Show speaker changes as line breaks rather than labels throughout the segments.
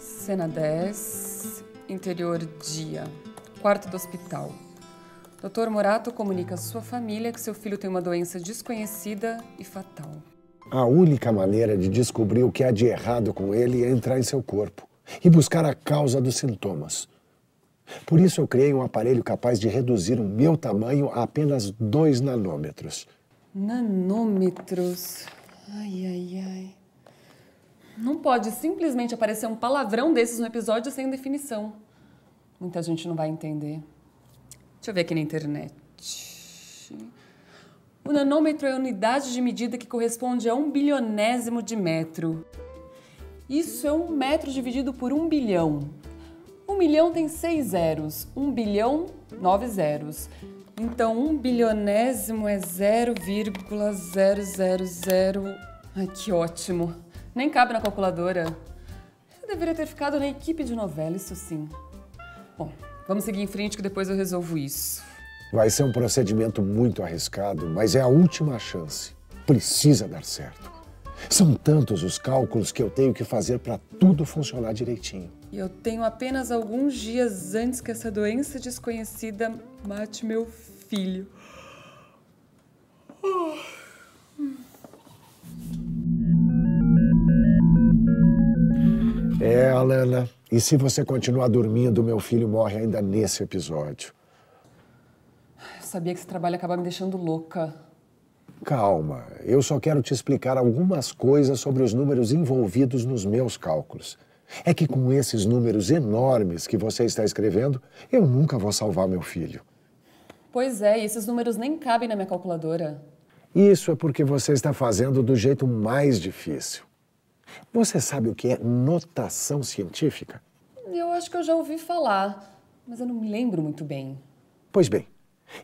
Cena 10, interior dia, quarto do hospital. Dr. Morato comunica à sua família que seu filho tem uma doença desconhecida e fatal.
A única maneira de descobrir o que há de errado com ele é entrar em seu corpo e buscar a causa dos sintomas. Por isso eu criei um aparelho capaz de reduzir o meu tamanho a apenas 2 nanômetros.
Nanômetros? Ai, ai, ai. Não pode simplesmente aparecer um palavrão desses no episódio sem definição. Muita gente não vai entender. Deixa eu ver aqui na internet. O nanômetro é a unidade de medida que corresponde a 1 bilionésimo de metro. Isso é 1 metro dividido por 1 bilhão. 1 milhão tem 6 zeros. 1 bilhão, 9 zeros. Então, 1 bilionésimo é 0,000... Ai, que ótimo. Nem cabe na calculadora. Eu deveria ter ficado na equipe de novela, isso sim. Bom, vamos seguir em frente que depois eu resolvo isso.
Vai ser um procedimento muito arriscado, mas é a última chance. Precisa dar certo. São tantos os cálculos que eu tenho que fazer para tudo funcionar direitinho.
E eu tenho apenas alguns dias antes que essa doença desconhecida mate meu filho.
É, Alana, e se você continuar dormindo, meu filho morre ainda nesse episódio.
Eu sabia que esse trabalho acaba me deixando louca.
Calma, eu só quero te explicar algumas coisas sobre os números envolvidos nos meus cálculos. É que com esses números enormes que você está escrevendo, eu nunca vou salvar meu filho.
Pois é, e esses números nem cabem na minha calculadora.
Isso é porque você está fazendo do jeito mais difícil. Você sabe o que é notação científica?
Eu acho que eu já ouvi falar, mas eu não me lembro muito bem.
Pois bem,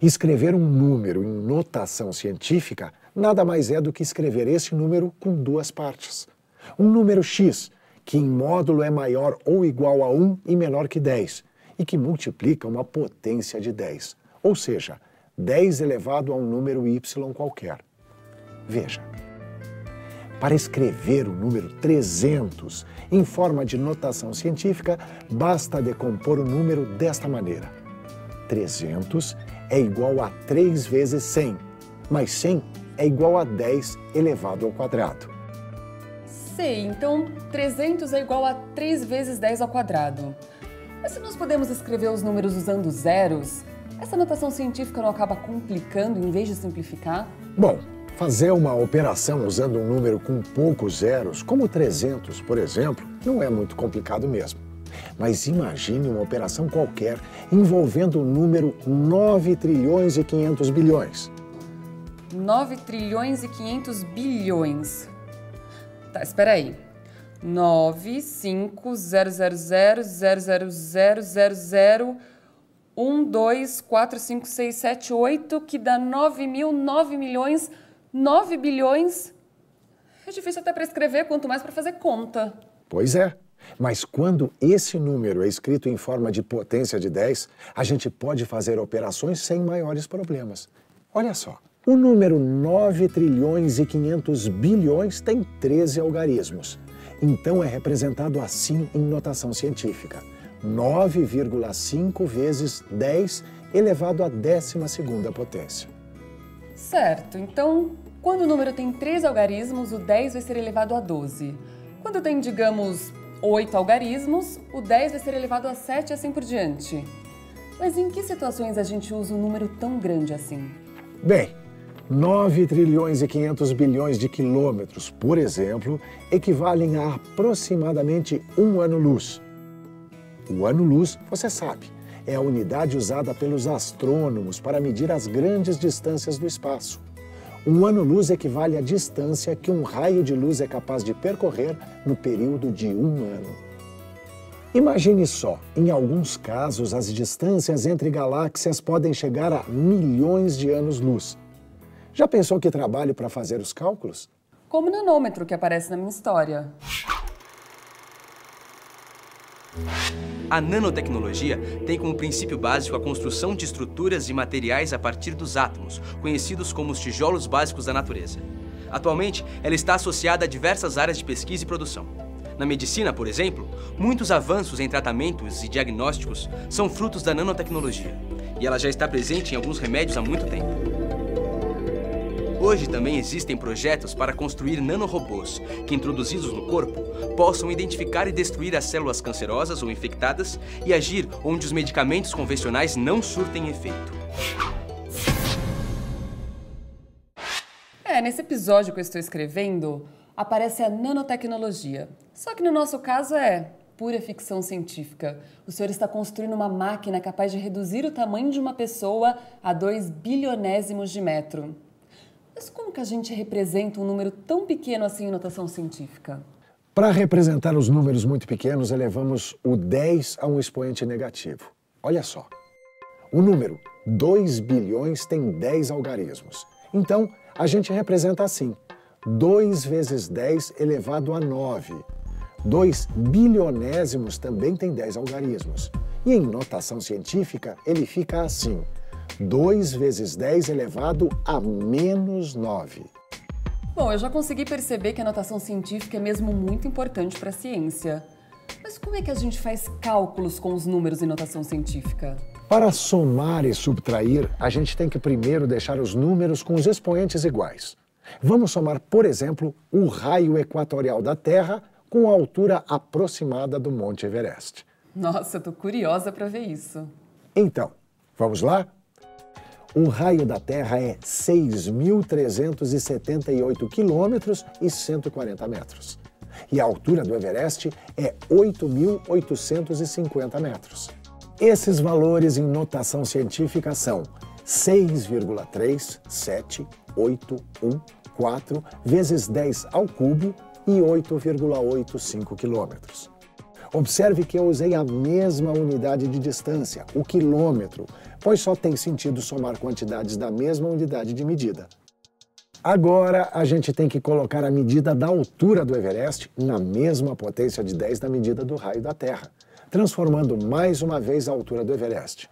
escrever um número em notação científica nada mais é do que escrever esse número com 2 partes. Um número x, que em módulo é maior ou igual a 1 e menor que 10, e que multiplica uma potência de 10, ou seja, 10 elevado a um número y qualquer. Veja, para escrever o número 300 em forma de notação científica, basta decompor o número desta maneira. 300 é igual a 3 vezes 100, mas 100 é igual a 10 elevado ao quadrado.
Sei, então 300 é igual a 3 vezes 10 ao quadrado. Mas se nós podemos escrever os números usando zeros, essa notação científica não acaba complicando em vez de simplificar?
Bom, fazer uma operação usando um número com poucos zeros, como 300, por exemplo, não é muito complicado mesmo. Mas imagine uma operação qualquer envolvendo o número 9 trilhões e 500 bilhões.
9 trilhões e 500 bilhões. Tá, espera aí. 9, 5, 0, 0, 0, 0, 0, 0, 0, 0, 1, 2, 4, 5, 6, 7, 8, que dá 9 mil, 9 milhões, 9 bilhões. É difícil até para escrever, quanto mais para fazer conta.
Pois é. Mas quando esse número é escrito em forma de potência de 10, a gente pode fazer operações sem maiores problemas. Olha só, o número 9 trilhões e 500 bilhões tem 13 algarismos. Então é representado assim em notação científica. 9,5 vezes 10 elevado à 12ª potência.
Certo, então quando o número tem 3 algarismos, o 10 vai ser elevado a 12. Quando tem, digamos, 8 algarismos, o 10 vai ser elevado a 7 e assim por diante. Mas em que situações a gente usa um número tão grande assim?
Bem, 9 trilhões e 500 bilhões de quilômetros, por exemplo, equivalem a aproximadamente 1 ano-luz. O ano-luz, você sabe, é a unidade usada pelos astrônomos para medir as grandes distâncias do espaço. Um ano-luz equivale à distância que um raio de luz é capaz de percorrer no período de 1 ano. Imagine só, em alguns casos, as distâncias entre galáxias podem chegar a milhões de anos-luz. Já pensou que trabalho para fazer os cálculos?
Como o nanômetro que aparece na minha história.
A nanotecnologia tem como princípio básico a construção de estruturas e materiais a partir dos átomos, conhecidos como os tijolos básicos da natureza. Atualmente, ela está associada a diversas áreas de pesquisa e produção. Na medicina, por exemplo, muitos avanços em tratamentos e diagnósticos são frutos da nanotecnologia, e ela já está presente em alguns remédios há muito tempo. Hoje também existem projetos para construir nanorobôs que, introduzidos no corpo, possam identificar e destruir as células cancerosas ou infectadas e agir onde os medicamentos convencionais não surtem efeito.
Nesse episódio que eu estou escrevendo, aparece a nanotecnologia. Só que no nosso caso é pura ficção científica. O senhor está construindo uma máquina capaz de reduzir o tamanho de uma pessoa a 2 bilionésimos de metro. Mas como que a gente representa um número tão pequeno assim em notação científica?
Para representar os números muito pequenos, elevamos o 10 a um expoente negativo. Olha só, o número 2 bilhões tem 10 algarismos. Então, a gente representa assim, 2 vezes 10 elevado a 9. 2 bilionésimos também tem 10 algarismos. E em notação científica, ele fica assim, 2 vezes 10 elevado a menos 9.
Bom, eu já consegui perceber que a notação científica é mesmo muito importante para a ciência. Mas como é que a gente faz cálculos com os números em notação científica?
Para somar e subtrair, a gente tem que primeiro deixar os números com os expoentes iguais. Vamos somar, por exemplo, o raio equatorial da Terra com a altura aproximada do Monte Everest.
Nossa, eu tô curiosa para ver isso.
Então, vamos lá? O raio da Terra é 6.378 quilômetros e 140 metros. E a altura do Everest é 8.850 metros. Esses valores em notação científica são 6,3781 vezes 10 ao cubo e 8,85 quilômetros. Observe que eu usei a mesma unidade de distância, o quilômetro, pois só tem sentido somar quantidades da mesma unidade de medida. Agora, a gente tem que colocar a medida da altura do Everest na mesma potência de 10 da medida do raio da Terra, transformando mais uma vez a altura do Everest.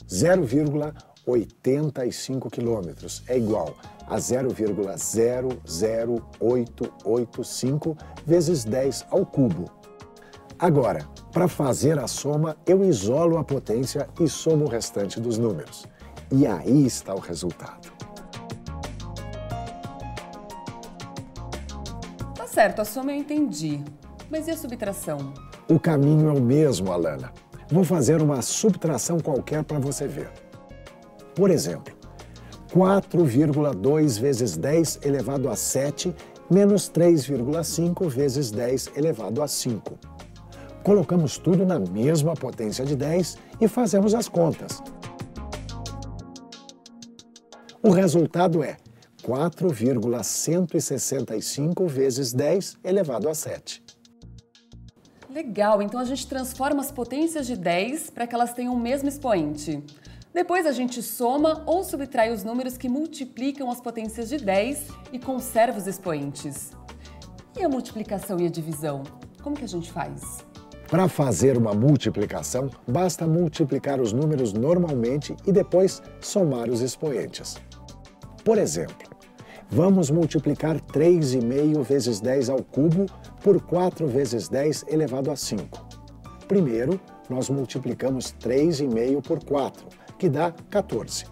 0,85 quilômetros é igual a 0,00885 vezes 10 ao cubo. Agora, para fazer a soma, eu isolo a potência e somo o restante dos números. E aí está o resultado.
Tá certo, a soma eu entendi. Mas e a subtração?
O caminho é o mesmo, Alana. Vou fazer uma subtração qualquer para você ver. Por exemplo, 4,2 vezes 10 elevado a 7 menos 3,5 vezes 10 elevado a 5. Colocamos tudo na mesma potência de 10 e fazemos as contas. O resultado é 4,165 vezes 10 elevado a 7.
Legal, então a gente transforma as potências de 10 para que elas tenham o mesmo expoente. Depois a gente soma ou subtrai os números que multiplicam as potências de 10 e conserva os expoentes. E a multiplicação e a divisão? Como que a gente faz?
Para fazer uma multiplicação, basta multiplicar os números normalmente e depois somar os expoentes. Por exemplo, vamos multiplicar 3,5 vezes 10 ao cubo por 4 vezes 10 elevado a 5. Primeiro, nós multiplicamos 3,5 por 4, que dá 14.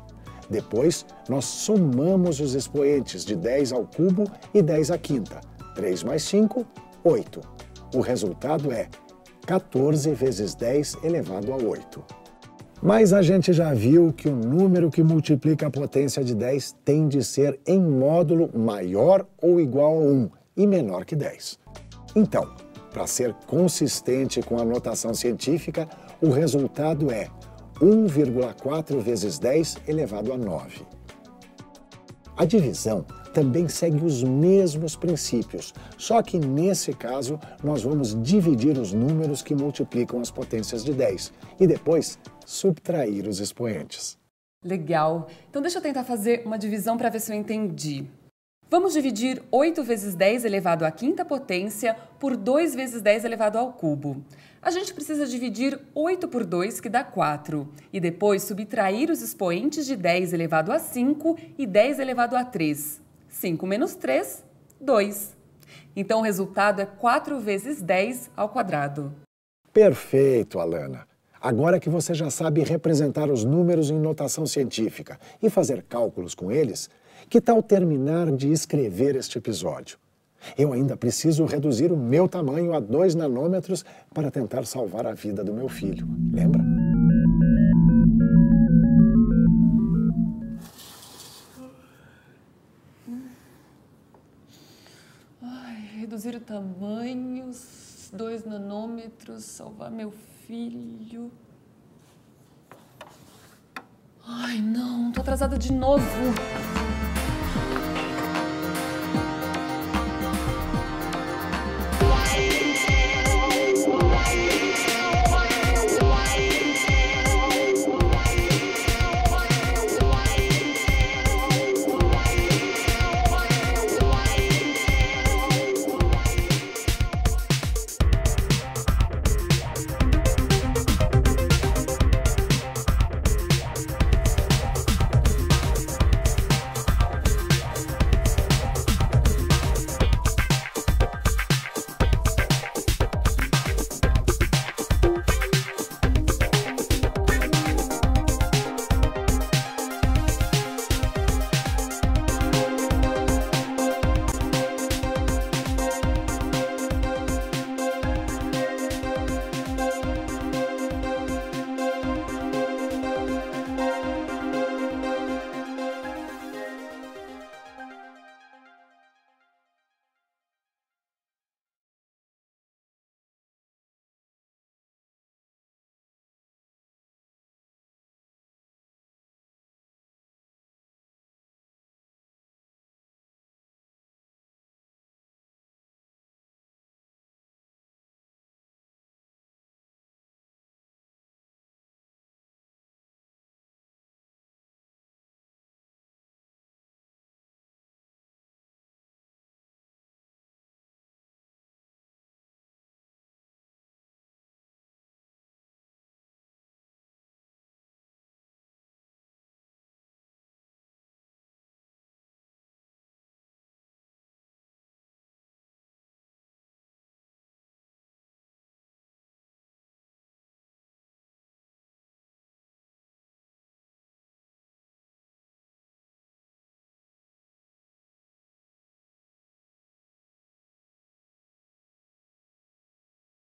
Depois, nós somamos os expoentes de 10 ao cubo e 10 à quinta. 3 mais 5, 8. O resultado é 14 vezes 10 elevado a 8. Mas a gente já viu que o número que multiplica a potência de 10 tem de ser em módulo maior ou igual a 1 e menor que 10. Então, para ser consistente com a notação científica, o resultado é 1,4 vezes 10 elevado a 9. A divisão também segue os mesmos princípios, só que nesse caso nós vamos dividir os números que multiplicam as potências de 10 e depois subtrair os expoentes.
Legal. Então deixa eu tentar fazer uma divisão para ver se eu entendi. Vamos dividir 8 vezes 10 elevado à quinta potência por 2 vezes 10 elevado ao cubo. A gente precisa dividir 8 por 2, que dá 4, e depois subtrair os expoentes de 10 elevado a 5 e 10 elevado a 3. 5 menos 3, 2. Então o resultado é 4 vezes 10 ao quadrado.
Perfeito, Alana. Agora que você já sabe representar os números em notação científica e fazer cálculos com eles, que tal terminar de escrever este episódio? Eu ainda preciso reduzir o meu tamanho a 2 nanômetros para tentar salvar a vida do meu filho. Lembra?
Reduzir o tamanho, 2 nanômetros, salvar meu filho. Ai, não, tô atrasada de novo.